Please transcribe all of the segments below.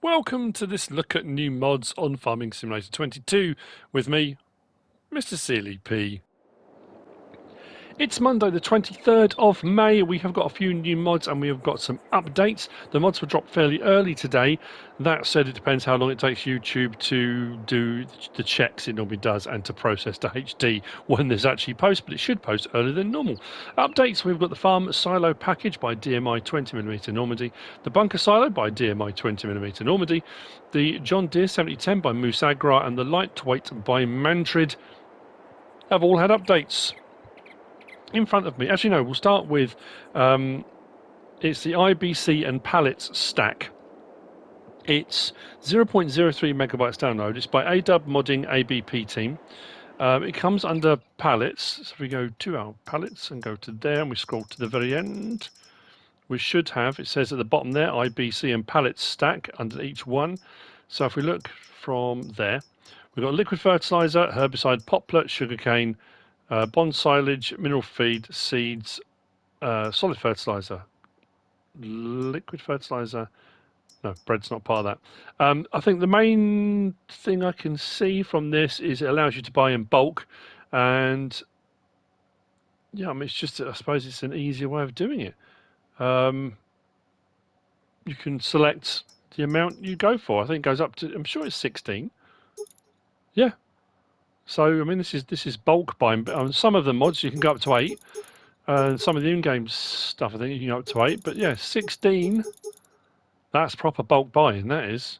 Welcome to this look at new mods on Farming Simulator 22 with me, Mr. Sealy P. It's Monday the 23rd of May. We have got a few new mods and we have got some updates. The mods were dropped fairly early today. That said, it depends how long it takes YouTube to do the checks it normally does and to process the HD when there's actually post, but it should post earlier than normal. Updates, we've got the Farm Silo package by DMI 20mm Normandy, the Bunker Silo by DMI 20mm Normandy, the John Deere 7010 by Moose Agra and the Lightweight by Mantrid have all had updates. In front of me, actually no, we'll start with it's the IBC and Pallets stack. It's 0.03 megabytes download. It's by Adub Modding ABP team. It comes under Pallets. So if we go to our Pallets and go to there and we scroll to the very end, we should have, it says at the bottom there, IBC and Pallets stack under each one. So if we look from there, we've got liquid fertilizer, herbicide, poplar, sugarcane, bond silage, mineral feed, seeds, solid fertilizer, liquid fertilizer. No, bread's not part of that. I think the main thing I can see from this is it allows you to buy in bulk, and yeah, I mean, it's just, I suppose it's an easier way of doing it. You can select the amount you go for. I think it goes up to, I'm sure it's 16. Yeah. So I mean, this is bulk buying. On some of the mods you can go up to 8, and some of the in-game stuff I think you can go up to 8. But yeah, 16. That's proper bulk buying. That is.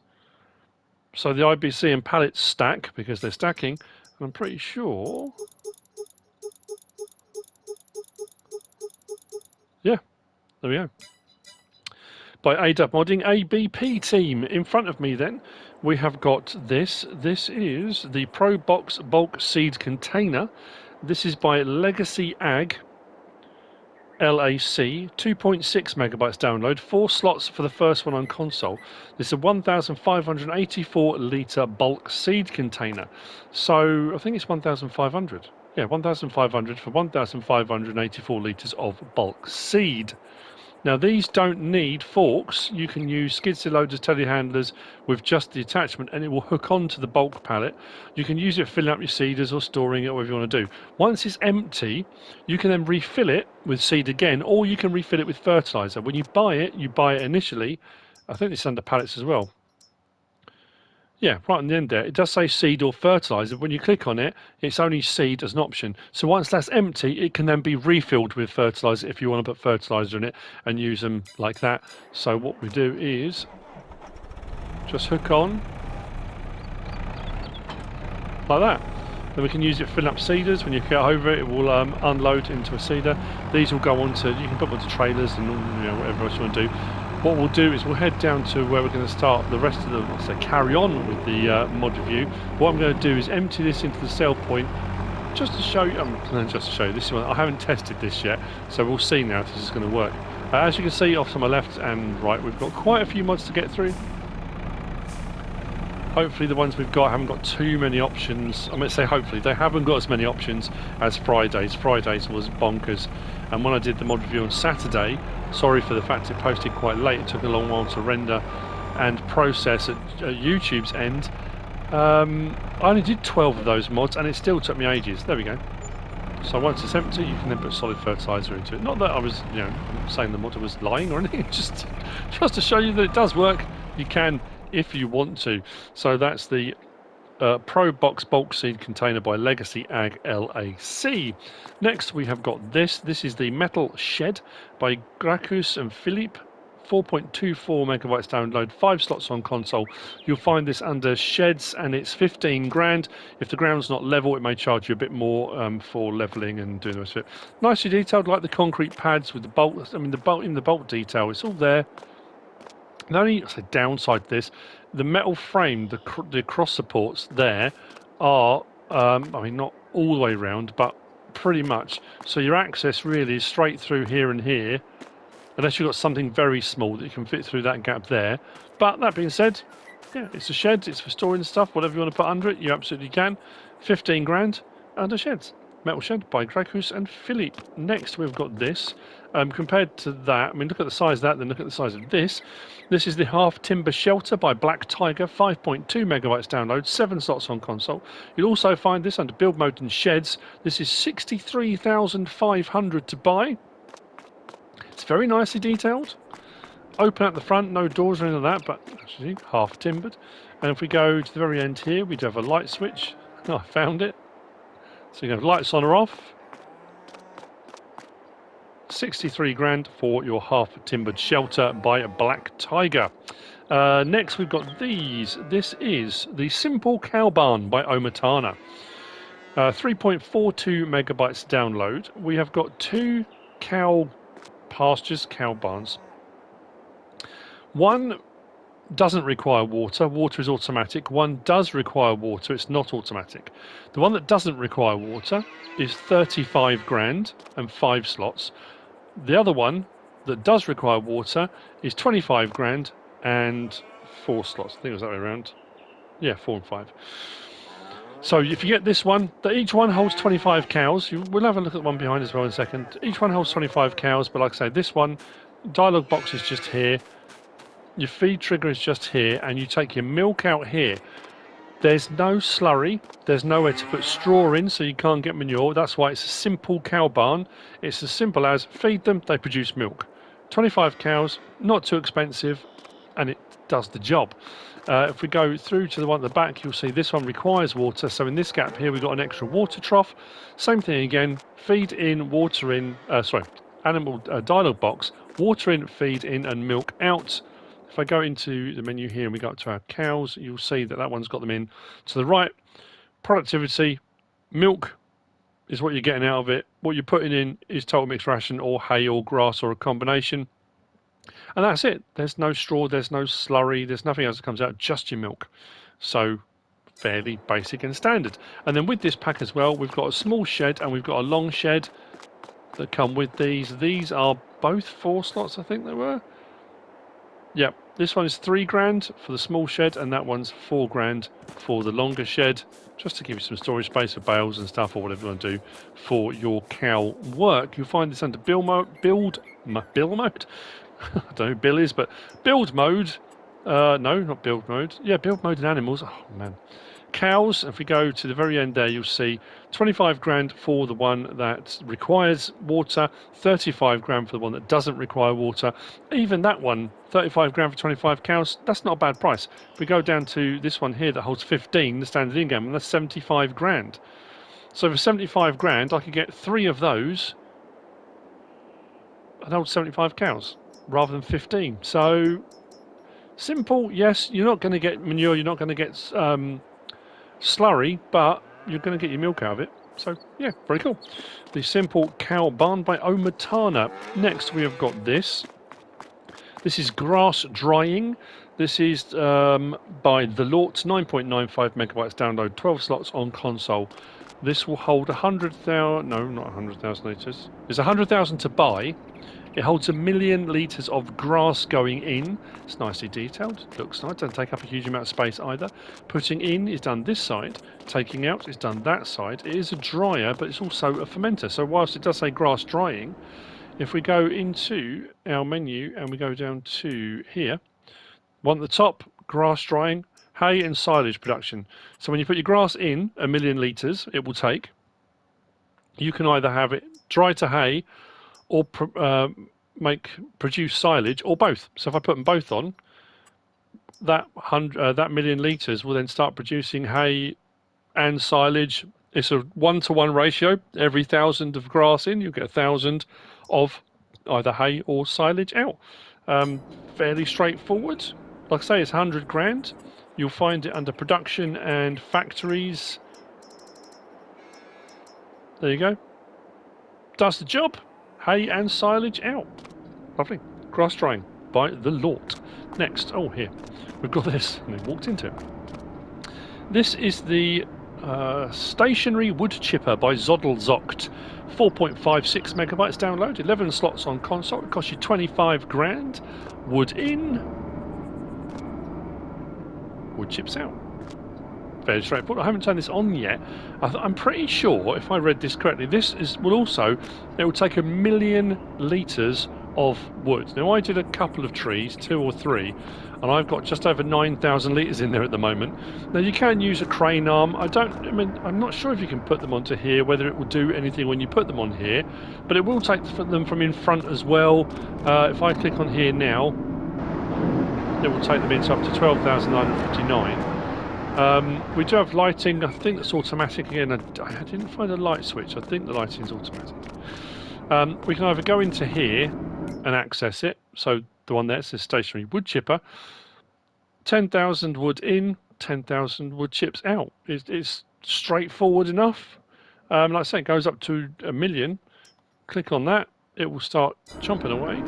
So the IBC and Pallets stack because they're stacking. And I'm pretty sure. Yeah, there we go. By ADUB Modding ABP team. In front of me then, we have got this. This is the ProBox bulk seed container. This is by LegacyAg-LAC, 2.6 megabytes download, 4 slots for the first one on console. This is a 1,584 litre bulk seed container. So I think it's 1,500. Yeah, 1,500 for 1,584 litres of bulk seed. Now these don't need forks. You can use skid steer loaders, telehandlers with just the attachment and it will hook onto the bulk pallet. You can use it for filling up your seeders or storing it, whatever you want to do. Once it's empty, you can then refill it with seed again, or you can refill it with fertilizer. When you buy it initially. I think it's under pallets as well. Yeah, right on the end there, it does say seed or fertilizer. When you click on it, it's only seed as an option. So once that's empty, it can then be refilled with fertilizer if you want to put fertilizer in it and use them like that. So what we do is just hook on like that. Then we can use it for filling up seeders. When you get over it, it will unload into a seeder. These will go onto, you can put them onto trailers and whatever else you want to do. What we'll do is we'll head down to where we're going to start the rest of the, let's say, carry on with the mod review. What I'm going to do is empty this into the sell point just to show you, this is one, I haven't tested this yet, so we'll see now if this is going to work. As you can see off to my left and right, we've got quite a few mods to get through. Hopefully the ones we've got haven't got too many options. I might say hopefully, they haven't got as many options as Fridays. Fridays was bonkers. And when I did the mod review on Saturday, sorry for the fact it posted quite late, it took a long while to render and process at YouTube's end. I only did 12 of those mods and it still took me ages. There we go. So once it's empty, you can then put solid fertilizer into it. Not that I was, saying the mod was lying or anything, just to show you that it does work. You can if you want to. So that's the ProBox bulk seed container by LegacyAg-LAC. Next we have got this. This is the metal shed by Gracuś and Filip. 4.24 megabytes download, 5 slots on console. You'll find this under sheds and it's 15 grand. If the ground's not level, it may charge you a bit more for leveling and doing the rest of it. Nicely detailed, like the concrete pads with the bolt. I mean, the bolt detail, it's all there. The only downside to this, the metal frame, the cross supports there are, I mean, not all the way around, but pretty much. So your access really is straight through here and here, unless you've got something very small that you can fit through that gap there. But that being said, yeah, it's a shed, it's for storing stuff, whatever you want to put under it, you absolutely can. 15 grand under sheds. Metal Shed by Gracuś and Filip. Next we've got this. Compared to that, I mean, look at the size of that, then look at the size of this. This is the Halftimbered Shelter by BlackTiger, 5.2 megabytes download, 7 slots on console. You'll also find this under build mode and sheds. This is 63,500 to buy. It's very nicely detailed. Open at the front, no doors or anything like that, but actually half timbered. And if we go to the very end here, we do have a light switch. Oh, I found it. So you have lights on or off. 63 grand for your half-timbered shelter by BlackTiger. Next we've got these. This is the Simple Cow Barn by OmaTana. 3.42 megabytes download. We have got 2 cow pastures, cow barns. One doesn't require water. Water is automatic. One does require water. It's not automatic. The one that doesn't require water is 35 grand and 5 slots. The other one that does require water is 25 grand and 4 slots. I think it was that way around. Yeah, 4 and 5. So if you get this one, each one holds 25 cows. We'll have a look at the one behind as well in a second. Each one holds 25 cows, but like I say, this one, dialogue box is just here. Your feed trigger is just here, and you take your milk out here. There's no slurry. There's nowhere to put straw in, so you can't get manure. That's why it's a simple cow barn. It's as simple as feed them, they produce milk. 25 cows, not too expensive, and it does the job. If we go through to the one at the back, you'll see this one requires water. So in this gap here, we've got an extra water trough. Same thing again, feed in, water in, animal dialogue box, water in, feed in, and milk out. If I go into the menu here and we go up to our cows, you'll see that that one's got them in. To the right, productivity, milk is what you're getting out of it. What you're putting in is total mixed ration or hay or grass or a combination. And that's it. There's no straw, there's no slurry, there's nothing else that comes out, just your milk. So fairly basic and standard. And then with this pack as well, we've got a small shed and we've got a long shed that come with these. These are both 4 slots, I think they were. Yep, this one is 3 grand for the small shed, and that one's 4 grand for the longer shed, just to give you some storage space for bales and stuff or whatever you want to do for your cow work. You'll find this under build mode. I don't know who Bill is, but build mode. No, not build mode. Yeah, build mode and animals. Oh man. Cows, if we go to the very end there, you'll see 25 grand for the one that requires water, 35 grand for the one that doesn't require water. Even that one, 35 grand for 25 cows, that's not a bad price. If we go down to this one here that holds 15, the standard in-game, and that's 75 grand. So for 75 grand, I could get 3 of those and hold 75 cows rather than 15. So simple, yes, you're not going to get manure, you're not going to get slurry, but you're going to get your milk out of it. So yeah, very cool. The Simple Cow Barn by OmaTana. Next we have got this. This is grass drying. This is by the Lort, 9.95 megabytes download, 12 slots on console. This will hold 100,000, no, not 100,000 litres. It's 100,000 to buy. It holds 1 million litres of grass going in. It's nicely detailed, looks nice, doesn't take up a huge amount of space either. Putting in is done this side, taking out is done that side. It is a dryer, but it's also a fermenter. So whilst it does say grass drying, if we go into our menu and we go down to here, one at the top, grass drying, hay and silage production. So when you put your grass in, 1 million litres it will take. You can either have it dry to hay or produce silage, or both. So if I put them both on, that 1 million litres will then start producing hay and silage. It's a 1-to-1 ratio. Every 1,000 of grass in, you get 1,000 of either hay or silage out. Fairly straightforward. Like I say, it's 100 grand. You'll find it under production and factories. There you go. Does the job. Hay and silage out. Lovely. Grass drying by the Lort. Next, oh here, we've got this, and we walked into it. This is the stationary Woodchipper by ZoddelZockt. 4.56 megabytes download, 11 slots on console. It costs you 25 grand. Wood in, wood chips out. Very straightforward. I haven't turned this on yet. I'm pretty sure, if I read this correctly, will also, it will take 1 million litres of wood. Now, I did a couple of trees, 2 or 3, and I've got just over 9,000 litres in there at the moment. Now, you can use a crane arm. I'm not sure if you can put them onto here, whether it will do anything when you put them on here, but it will take them from in front as well. If I click on here now, it will take them into up to 12,959. We do have lighting. I think that's automatic again. I didn't find a light switch. I think the lighting is automatic. We can either go into here and access it. So the one there says stationary wood chipper. 10,000 wood in, 10,000 wood chips out. It's straightforward enough. Like I say, it goes up to 1 million. Click on that. It will start chomping away.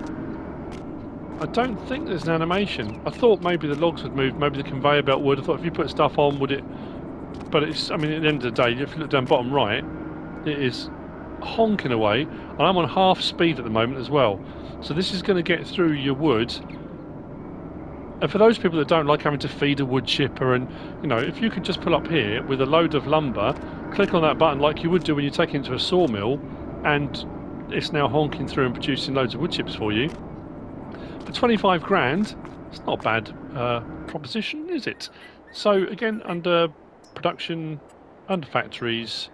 I don't think there's an animation. I thought maybe the logs would move, maybe the conveyor belt would. I thought if you put stuff on, would it? But it's, I mean, at the end of the day, if you look down bottom right, it is honking away. And I'm on half speed at the moment as well. So this is going to get through your wood. And for those people that don't like having to feed a wood chipper, and, you know, if you could just pull up here with a load of lumber, click on that button like you would do when you take it into a sawmill, and it's now honking through and producing loads of wood chips for you. For 25 grand, it's not a bad proposition, is it? So again, under production, under factories,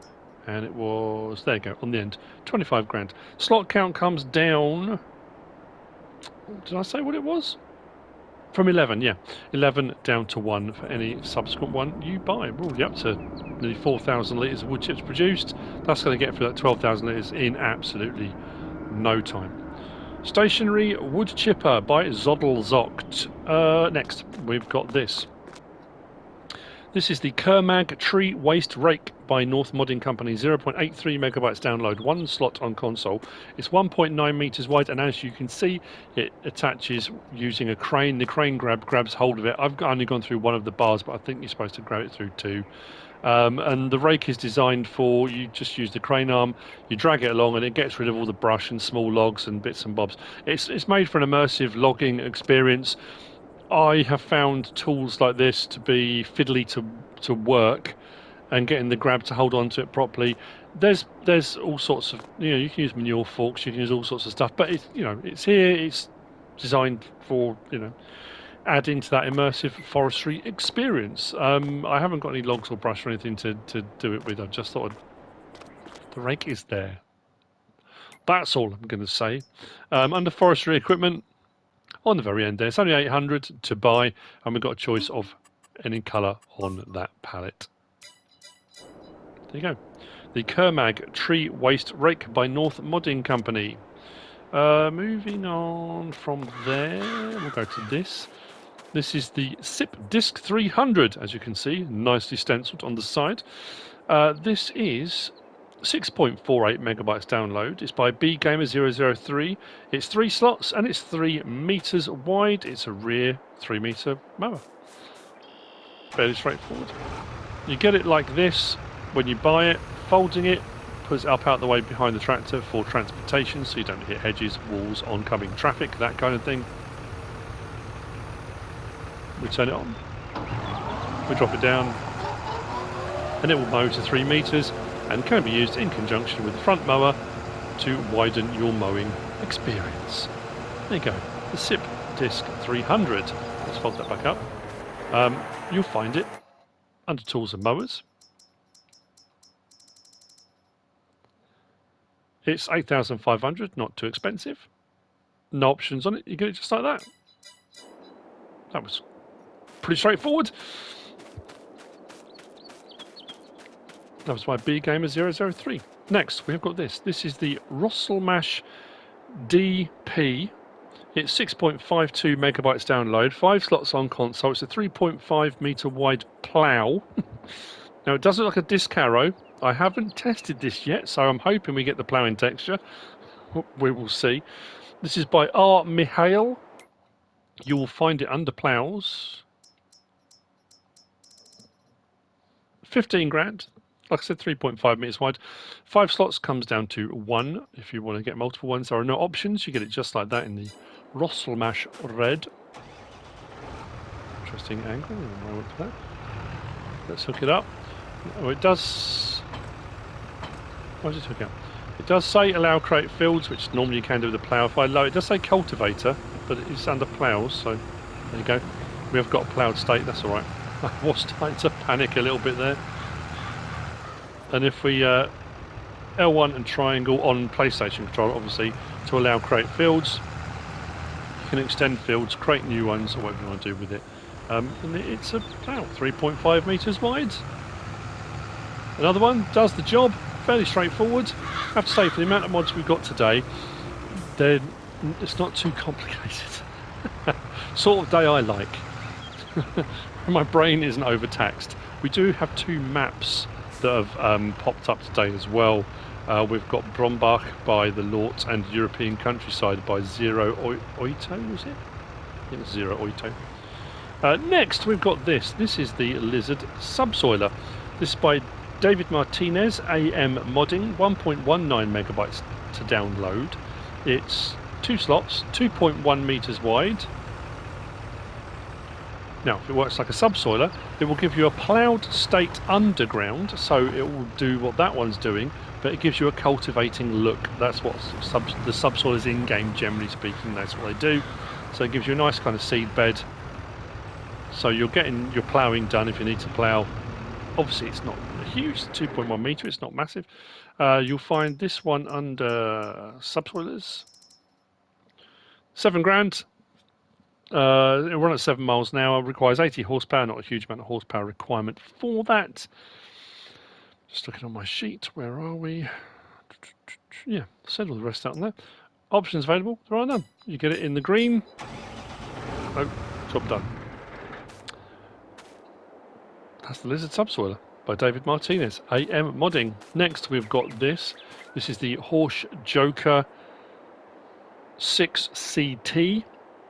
and it was, there you go, on the end, 25 grand. Slot count comes down, did I say what it was? From 11, yeah. 11 down to 1 for any subsequent one you buy. We're already up to nearly 4,000 litres of wood chips produced. That's going to get through that 12,000 litres in absolutely no time. Stationary wood chipper by ZoddelZockt. Next, we've got this. This is the Kirmag tree waste rake by North Modding Company. 0.83 megabytes download, 1 slot on console. It's 1.9 meters wide, and as you can see, it attaches using a crane. The crane grabs hold of it. I've only gone through one of the bars, but I think you're supposed to grab it through 2. And the rake is designed for, you just use the crane arm, you drag it along, and it gets rid of all the brush and small logs and bits and bobs. It's made for an immersive logging experience. I have found tools like this to be fiddly to work, and getting the grab to hold on to it properly. There's all sorts of, you know, you can use manure forks, you can use all sorts of stuff, but it's, you know, it's here, it's designed for, you know, add into that immersive forestry experience. I haven't got any logs or brush or anything to do it with. I just thought the rake is there. That's all I'm going to say. Under forestry equipment, on the very end there, it's only 800 to buy, and we've got a choice of any colour on that pallet. There you go. The Kirmag tree waste rake by North Modding Company. Moving on from there, we'll go to this. This is the SIP Disk 300, as you can see, nicely stenciled on the side. This is 6.48 megabytes download. It's by BGamer003. It's 3 slots and it's 3 meters wide. It's a rear 3 meter mower. Fairly straightforward. You get it like this when you buy it, folding it, puts it up out the way behind the tractor for transportation, so you don't hit hedges, walls, oncoming traffic, that kind of thing. We turn it on, we drop it down, and it will mow to 3 meters and can be used in conjunction with the front mower to widen your mowing experience. There you go, the SIP Disk 300. Let's fold that back up. You'll find it under Tools and Mowers. It's 8,500, not too expensive. No options on it, you get it just like that. That was pretty straightforward. That was by BGamer003. Next, we've got this. This is the Rostselmash DP. It's 6.52 megabytes download, 5 slots on console. It's a 3.5 meter wide plough. Now, it does look like a disc harrow. I haven't tested this yet, so I'm hoping we get the ploughing texture. We will see. This is by R.Mihail. You will find it under ploughs. 15 grand. Like I said, 3.5 meters wide. 5 slots comes down to 1 if you want to get multiple ones. There are no options. You get it just like that in the Rostselmash red. Interesting angle. I went for that. Let's hook it up. Oh, it does. Why does it hook up? It does say allow create fields, which normally you can do with the plough. If I load, it does say cultivator, but it's under ploughs, so there you go. We have got a ploughed state, that's alright. I was starting to panic a little bit there. And if we L1 and triangle on PlayStation controller, obviously, to allow create fields, you can extend fields, create new ones, or whatever you want to do with it. And it's about 3.5 metres wide. Another one does the job, fairly straightforward. I have to say, for the amount of mods we've got today, it's not too complicated. Sort of day I like. My brain isn't overtaxed. We do have 2 maps that have popped up today as well. We've got Brombach by the Lort and European Countryside by Zero Oito, was it? I think it's Zero Oito. Next we've got this. This is the Lizard Subsoiler. This is by David Martinez, AM Modding, 1.19 megabytes to download. It's 2 slots, 2.1 meters wide. Now, if it works like a subsoiler, it will give you a ploughed state underground, so it will do what that one's doing, but it gives you a cultivating look. That's what the subsoilers in-game, generally speaking, that's what they do. So it gives you a nice kind of seed bed. So you're getting your ploughing done if you need to plough. Obviously, it's not huge, 2.1 metre, it's not massive. You'll find this one under subsoilers. 7 grand. It'll run at 7 miles an hour, requires 80 horsepower, not a huge amount of horsepower requirement for that. Just looking on my sheet, where are we? Yeah, said all the rest out on there. Options available, there are none. You get it in the green. Oh, job done. That's the Lizard Subsoiler by David Martinez, AM Modding. Next we've got this. This is the Horsch Joker 6CT.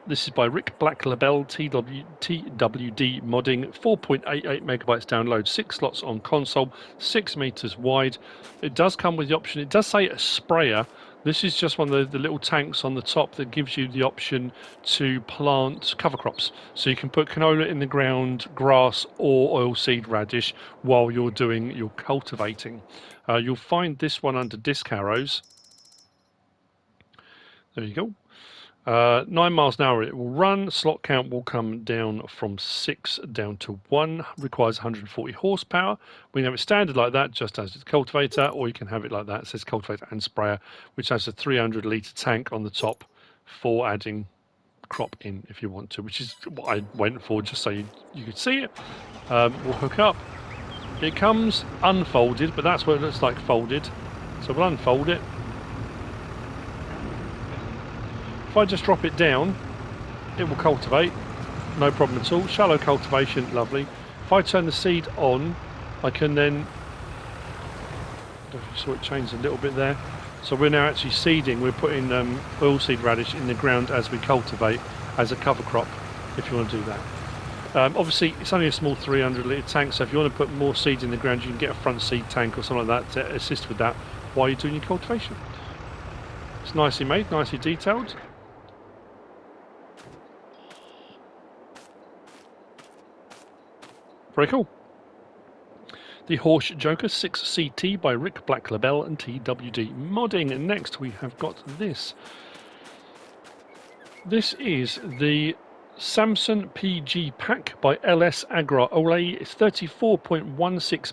This is by Rick Black Labele TWD Modding, 4.88 megabytes download, 6 slots on console, 6 meters wide. It does come with the option, it does say a sprayer. This is just one of the little tanks on the top that gives you the option to plant cover crops. So you can put canola in the ground, grass or oilseed radish while you're doing your cultivating. You'll find this one under disc arrows. There you go. 9 miles an hour it will run. Slot count will come down from 6 down to 1. Requires 140 horsepower. We can have it standard like that, just as it's cultivator, or you can have it like that. It says cultivator and sprayer, which has a 300 litre tank on the top for adding crop in if you want to, which is what I went for, just so you could see it. We'll hook up. It comes unfolded, but that's what it looks like folded. So we'll unfold it. If I just drop it down, it will cultivate, no problem at all. Shallow cultivation, lovely. If I turn the seed on, I can then, so it changed a little bit there. So we're now actually seeding, we're putting oilseed radish in the ground as we cultivate as a cover crop, if you want to do that. Obviously, it's only a small 300 litre tank, so if you want to put more seeds in the ground, you can get a front seed tank or something like that to assist with that while you're doing your cultivation. It's nicely made, nicely detailed. Very cool. The Horsch Joker 6CT by Rick Black Labele and TWD Modding. And next we have got this. This is the Samson PG Pack by LS Agro Tonho. It's 34.16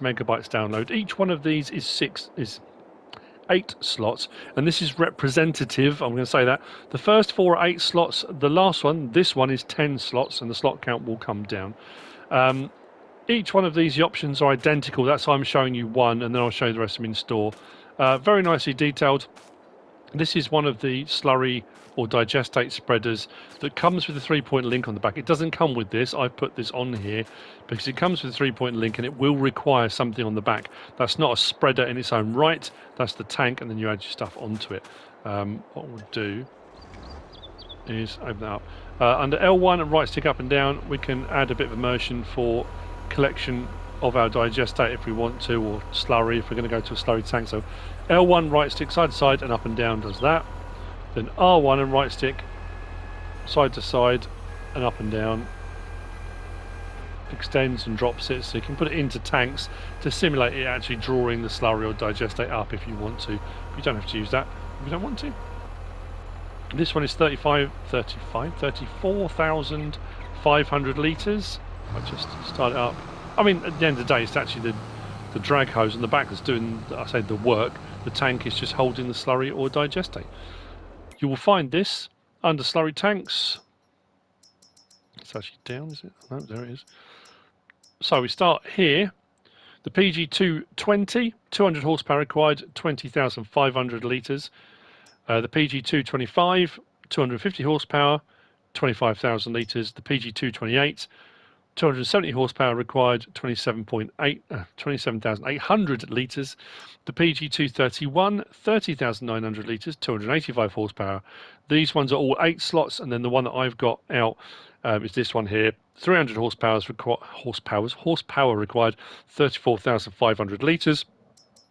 megabytes download. Each one of these is 8 slots, and this is representative. I'm going to say that the first 4 are 8 slots. The last one, this one, is 10 slots, and the slot count will come down. Each one of these, the options are identical. That's why I'm showing you one, and then I'll show you the rest of them in store. Very nicely detailed. This is one of the slurry or digestate spreaders that comes with a 3-point link on the back. It doesn't come with this. I've put this on here because it comes with a 3-point link and it will require something on the back. That's not a spreader in its own right. That's the tank, and then you add your stuff onto it. What we'll do is open that up. Under L1 and right stick up and down, we can add a bit of immersion for collection of our digestate if we want to, or slurry if we're going to go to a slurry tank. So L1 right stick side to side and up and down does that. Then R1 and right stick side to side and up and down extends and drops it, so you can put it into tanks to simulate it actually drawing the slurry or digestate up if you want to. You don't have to use that if you don't want to. This one is 34,500 litres. I just start it up. I mean, at the end of the day, it's actually the drag hose on the back that's doing, I say, the work. The tank is just holding the slurry or digestate. You will find this under slurry tanks. It's actually down, is it? No, there it is. So we start here. The PG220, 200 horsepower required, 20,500 litres. The PG225, 250 horsepower, 25,000 litres. The PG228, 270 horsepower required, 27,800 litres. The PG231, 30,900 litres, 285 horsepower. These ones are all 8 slots, and then the one that I've got out is this one here. 300 horsepower required, 34,500 litres.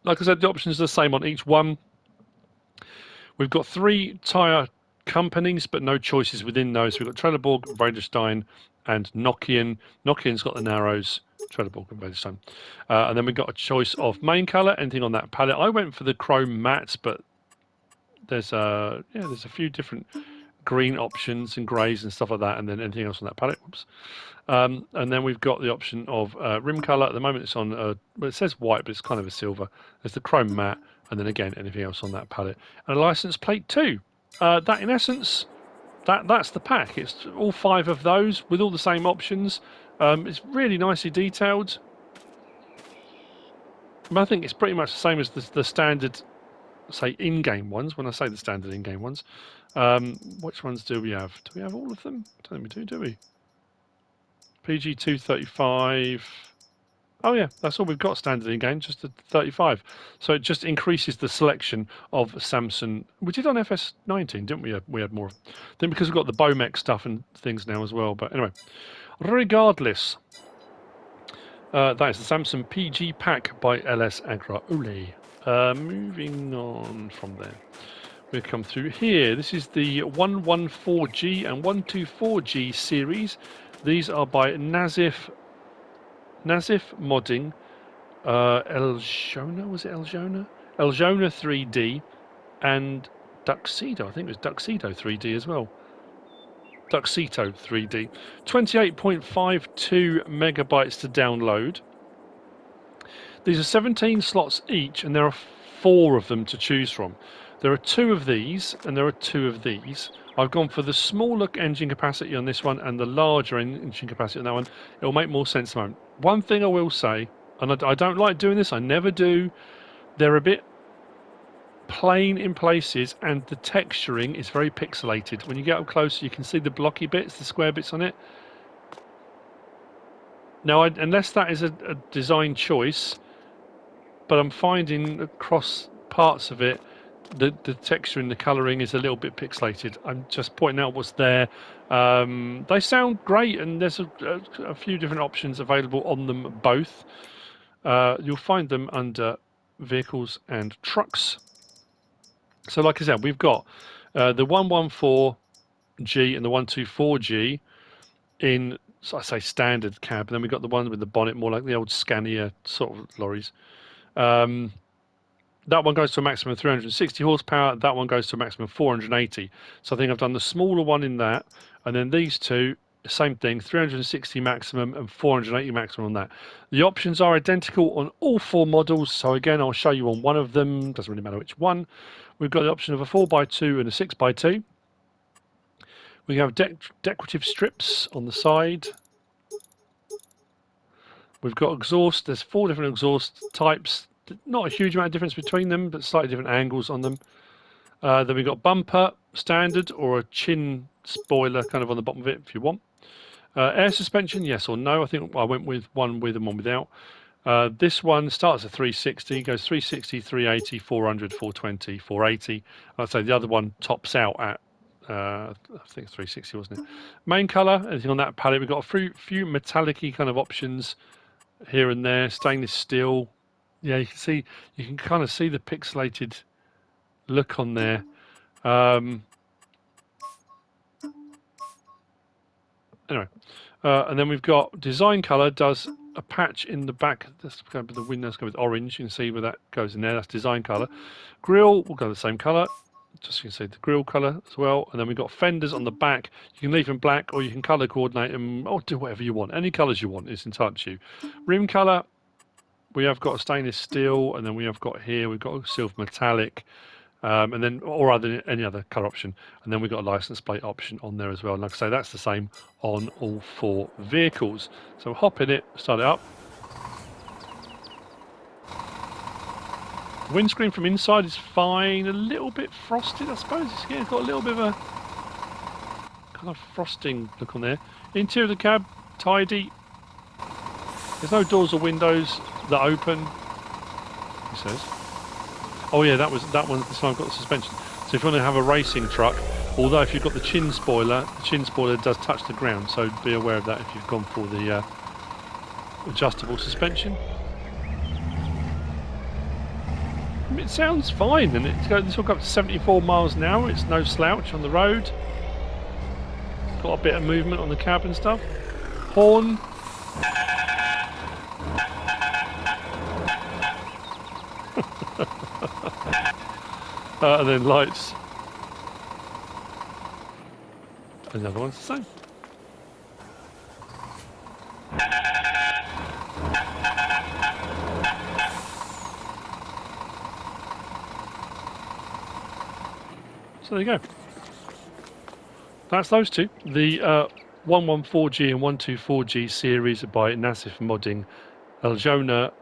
Like I said, the options are the same on each one. We've got 3 tyre companies, but no choices within those. We've got Trelleborg, Vredestein, and Nokian. Nokian's got the narrows, Trelleborg and Vredestein. And then we've got a choice of main colour, anything on that palette. I went for the chrome matte, but there's a few different green options and greys and stuff like that, and then anything else on that palette. Whoops. And then we've got the option of rim colour. At the moment it's on, well, it says white, but it's kind of a silver. There's the chrome matte, and then again anything else on that palette. And a license plate too. That in essence, that's the pack. It's all 5 of those with all the same options. It's really nicely detailed. I think it's pretty much the same as the standard, say, in-game ones. When I say the standard in-game ones, which ones do we have? Do we have all of them? I don't think we do we? PG235. Oh yeah, that's all we've got standard in game, just the 35. So it just increases the selection of Samson. We did on FS19, didn't we? We had more. Then because we've got the Bomec stuff and things now as well. But anyway, regardless, that is the Samson PG pack by LS Agro. Moving on from there, we come through here. This is the 114G and 124G series. These are by Nasif Modding, Eljona, was it Eljona? Eljona 3D, and Duxedo, I think it was Duxedo 3D as well. Duxedo 3D. 28.52 megabytes to download. These are 17 slots each, and there are 4 of them to choose from. There are 2 of these, and there are 2 of these. I've gone for the smaller engine capacity on this one and the larger engine capacity on that one. It will make more sense at the moment. One thing I will say, and I don't like doing this, I never do, they're a bit plain in places and the texturing is very pixelated. When you get up close, you can see the blocky bits, the square bits on it. Now, unless that is a design choice, but I'm finding across parts of it, the texture and the colouring is a little bit pixelated. I'm just pointing out what's there. They sound great, and there's a few different options available on them both. You'll find them under vehicles and trucks. So like I said, we've got the 114G and the 124G in, so I say, standard cab. And then we've got the one with the bonnet, more like the old Scania sort of lorries. That one goes to a maximum of 360 horsepower. That one goes to a maximum of 480. So I think I've done the smaller one in that. And then these two, same thing, 360 maximum and 480 maximum on that. The options are identical on all 4 models. So again, I'll show you on one of them. Doesn't really matter which one. We've got the option of a 4x2 and a 6x2. We have decorative strips on the side. We've got exhaust. There's 4 different exhaust types. Not a huge amount of difference between them, but slightly different angles on them. Then we've got bumper, standard, or a chin spoiler kind of on the bottom of it if you want. Air suspension, yes or no. I think I went with one with and one without. This one starts at 360, goes 360, 380, 400, 420, 480. I'd say the other one tops out at, I think it's 360, wasn't it? Main colour, anything on that palette. We've got a few metallic-y kind of options here and there. Stainless steel. Yeah, you can kind of see the pixelated look on there. Anyway, And then we've got design colour does a patch in the back. That's going to be the window's going with orange. You can see where that goes in there. That's design colour. Grill will go the same colour. Just so you can see the grill colour as well. And then we've got fenders on the back. You can leave them black or you can colour coordinate them or do whatever you want. Any colours you want. It's entirely up to you. Rim colour, we have got a stainless steel, and then we have got here, we've got a silver metallic. And then, or any other colour option, and then we've got a license plate option on there as well. And like I say, that's the same on all 4 vehicles. So we'll hop in it, start it up. Windscreen from inside is fine, a little bit frosted, I suppose. It's got a little bit of a kind of frosting look on there. Interior of the cab, tidy. There's no doors or windows that open, he says. Oh yeah, that one. This one I've got the suspension. So if you want to have a racing truck, although if you've got the chin spoiler does touch the ground. So be aware of that if you've gone for the adjustable suspension. It sounds fine, and this will go up to 74 miles an hour. It's no slouch on the road. Got a bit of movement on the cab and stuff. Horn. And then lights. And the other one's the same. So there you go. That's those two. The 114G and 124G series by Nasif Modding, Aljona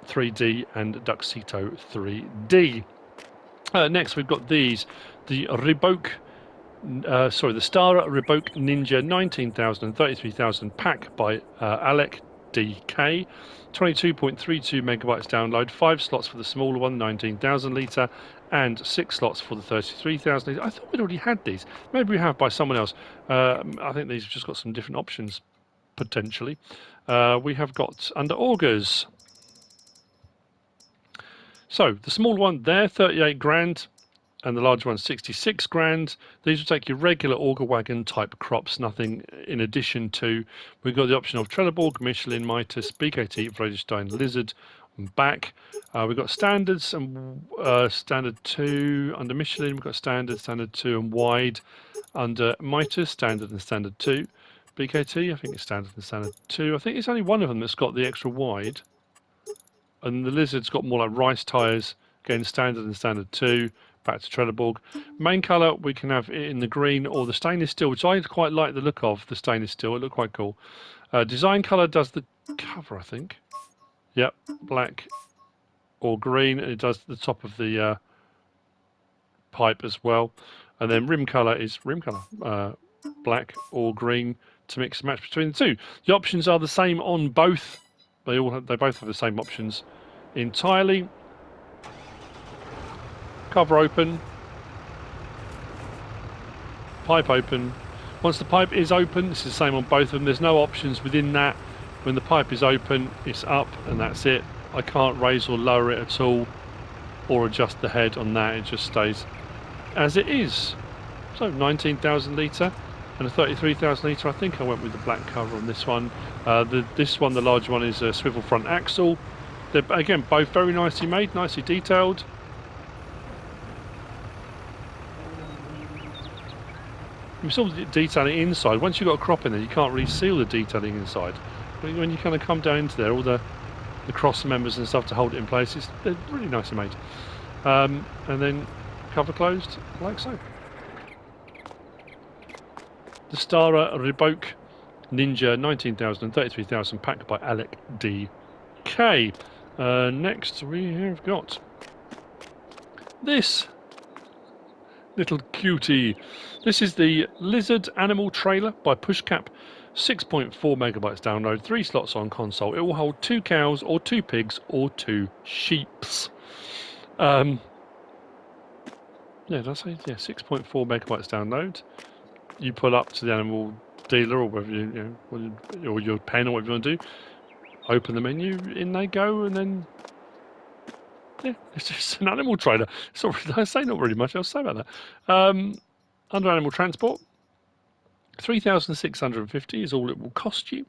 3D and Duxito 3D. Next we've got these, the Reboke, the Stara Reboke Ninja 19,000 and 33,000 pack by ALEKE DK, 22.32 megabytes download, 5 slots for the smaller one, 19,000 litre, and 6 slots for the 33,000 litre. I thought we'd already had these. Maybe we have by someone else. I think these have just got some different options, potentially. We have got under augers. So the small one there, 38 grand, and the large one, 66 grand. These will take your regular auger wagon type crops, nothing in addition to. We've got the option of Trelleborg, Michelin, Mitas, BKT, Vredestein, Lizard, and back. We've got standards and standard 2 under Michelin. We've got standard 2, and wide under Mitas, standard and standard 2. BKT, I think it's standard and standard 2. I think it's only one of them that's got the extra wide. And the Lizard's got more like rice tyres, again standard and standard 2, back to Trelleborg. Main colour, we can have it in the green or the stainless steel, which I quite like the look of, the stainless steel, it looked quite cool. Design colour does the cover, I think. Yep, black or green, and it does the top of the pipe as well. And then rim colour is black or green to mix and match between the two. The options are the same on both. They both have the same options entirely. Cover open. Pipe open. Once the pipe is open, this is the same on both of them. There's no options within that. When the pipe is open, it's up and that's it. I can't raise or lower it at all or adjust the head on that. It just stays as it is. So 19,000 litre. And a 33,000 litre, I think I went with the black cover on this one. This one, the large one, is a swivel front axle. They're, again, both very nicely made, nicely detailed. We saw the detailing inside. Once you've got a crop in there, you can't really seal the detailing inside. When you kind of come down into there, all the cross members and stuff to hold it in place, they're really nicely made. And then cover closed, like so. The Stara Reboke Ninja 19,000 and 33,000 pack by ALEKE DK. Next we have got this little cutie. This is the Lizard Animal Trailer by Puszkap. 6.4 megabytes download, 3 slots on console. It will hold 2 cows or 2 pigs or 2 sheeps. Yeah, did I say? Yeah, 6.4 megabytes download. You pull up to the animal dealer or whatever or your pen or whatever you want to do. Open the menu, in they go, and then yeah, it's just an animal trailer. Sorry, I say not really much else to say about that. Under animal transport, $3,650 is all it will cost you.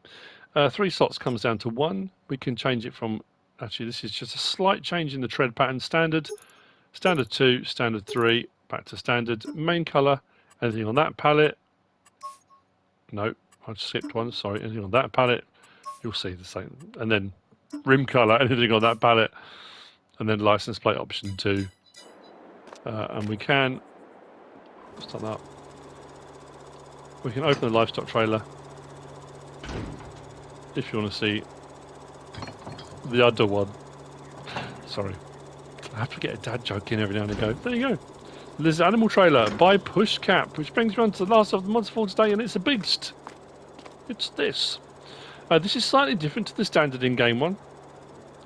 3 slots comes down to 1. We can change it from, actually this is just a slight change in the tread pattern. Standard, standard 2, standard 3, back to standard. Main colour, anything on that palette. No, I skipped one, sorry. Anything on that palette, you'll see the same. And then rim colour, anything on that palette. And then license plate option 2. And we can start that. We can open the livestock trailer if you want to see the other one. Sorry, I have to get a dad joke in every now and again. There you go. There's an animal trailer by Puszkap, which brings me on to the last of the mods for today, and it's a beast. It's this. This is slightly different to the standard in-game one.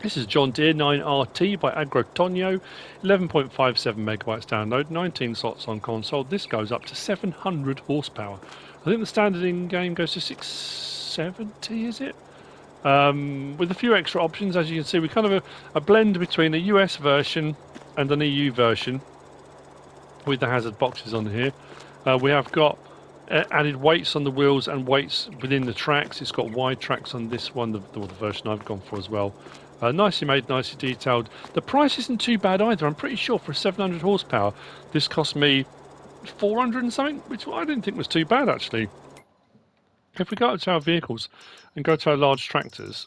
This is John Deere 9RT by Agro Tonho, 11.57 megabytes download, 19 slots on console. This goes up to 700 horsepower. I think the standard in-game goes to 670, is it? With a few extra options, as you can see, we kind of a blend between a US version and an EU version with the hazard boxes on here. We have got added weights on the wheels and weights within the tracks. It's got wide tracks on this one, the version I've gone for as well. Nicely made, nicely detailed. The price isn't too bad either. I'm pretty sure for 700 horsepower, this cost me 400 and something, which I didn't think was too bad actually. If we go up to our vehicles and go to our large tractors,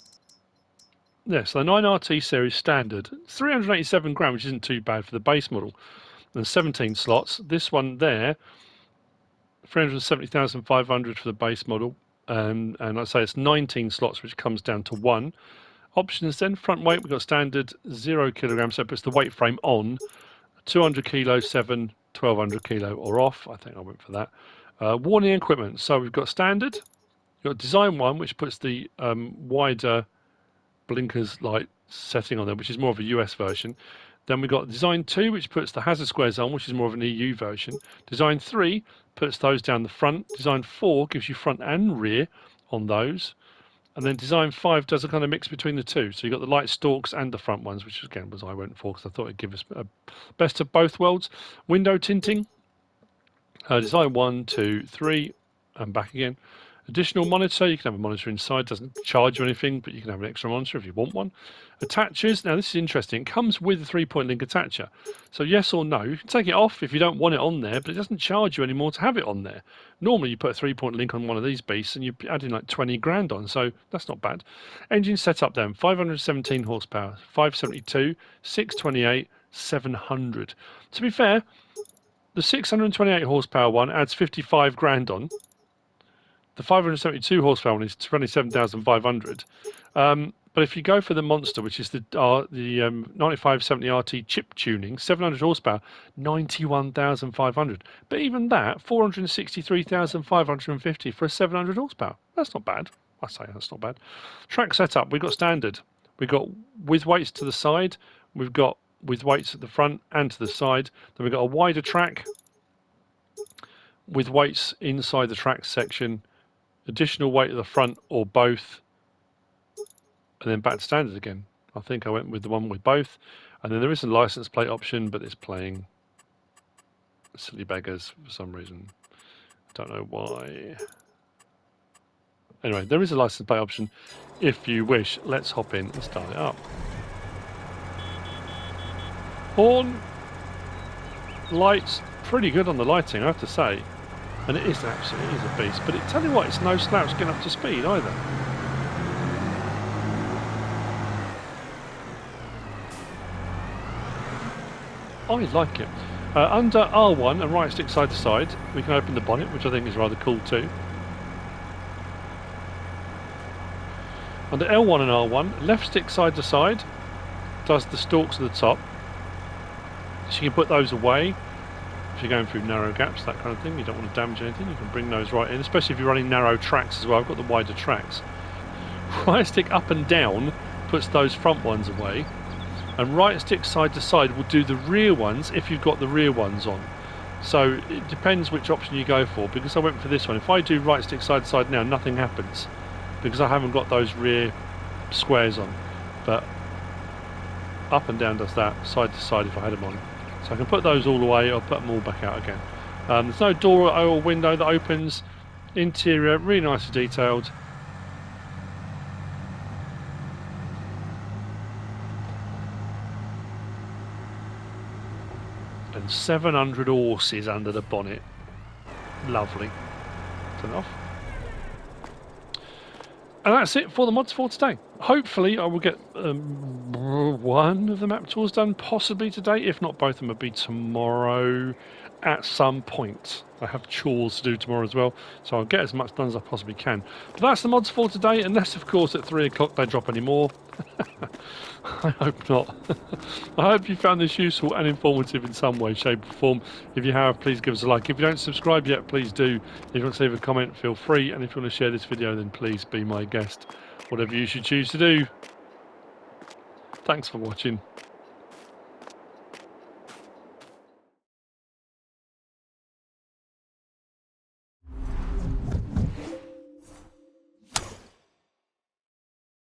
yes, the 9RT series standard, 387 grand, which isn't too bad for the base model, and 17 slots. This one there, 370,500 for the base model, and I'd say it's 19 slots, which comes down to 1. Options then, front weight, we've got standard 0 kilograms, so it puts the weight frame on, 200 kilo, 7, 1200 kilo or off. I think I went for that. Warning equipment, so we've got standard, you've got design 1, which puts the wider blinkers light setting on there, which is more of a US version. Then we've got design 2, which puts the hazard squares on, which is more of an EU version. Design 3 puts those down the front. Design 4 gives you front and rear on those. And then design 5 does a kind of mix between the two. So you've got the light stalks and the front ones, which again was I went for because I thought it'd give us a best of both worlds. Window tinting. Design 1, 2, 3, and back again. Additional monitor, you can have a monitor inside, doesn't charge you anything, but you can have an extra monitor if you want one. Attachers, now this is interesting, it comes with a 3-point link attacher. So yes or no, you can take it off if you don't want it on there, but it doesn't charge you anymore to have it on there. Normally you put a 3-point link on one of these beasts and you're adding like 20 grand on, so that's not bad. Engine setup then, 517 horsepower, 572, 628, 700. To be fair, the 628 horsepower one adds 55 grand on. The 572 horsepower one is 27,500. But if you go for the monster, which is the 9570 RT chip tuning, 700 horsepower, 91,500. But even that, 463,550 for a 700 horsepower. That's not bad. I say that's not bad. Track setup, we've got standard. We've got with weights to the side. We've got with weights at the front and to the side. Then we've got a wider track with weights inside the track section. Additional weight at the front or both, and then back to standard again. I think I went with the one with both, and then there is a license plate option, but it's playing silly beggars for some reason. Don't know why. Anyway, there is a license plate option if you wish. Let's hop in and start it up. Horn, lights, pretty good on the lighting, I have to say. And it is absolutely a beast, but tell you what, it's no slouch getting up to speed either. I like it. Under R1 and right stick side to side, we can open the bonnet, which I think is rather cool too. Under L1 and R1, left stick side to side does the stalks at the top. So you can put those away. If you're going through narrow gaps, that kind of thing, you don't want to damage anything, you can bring those right in, especially if you're running narrow tracks as well. I've got the wider tracks. Right stick up and down puts those front ones away, and right stick side to side will do the rear ones if you've got the rear ones on. So it depends which option you go for, because I went for this one. If I do right stick side to side now, nothing happens because I haven't got those rear squares on, but up and down does that, side to side if I had them on. So I can put those all away or put them all back out again. There's no door or window that opens. Interior, really nicely detailed. And 700 horses under the bonnet. Lovely. Turn it off. And that's it for the mods for today. Hopefully I will get one of the map tours done possibly today. If not, both of them will be tomorrow at some point. I have chores to do tomorrow as well, so I'll get as much done as I possibly can. But that's the mods for today, unless of course at 3 o'clock they drop any more. I hope not. I hope you found this useful and informative in some way, shape or form. If you have, please give us a like. If you don't subscribe yet, please do. If you want to leave a comment, feel free. And if you want to share this video, then please be my guest. Whatever you should choose to do. Thanks for watching.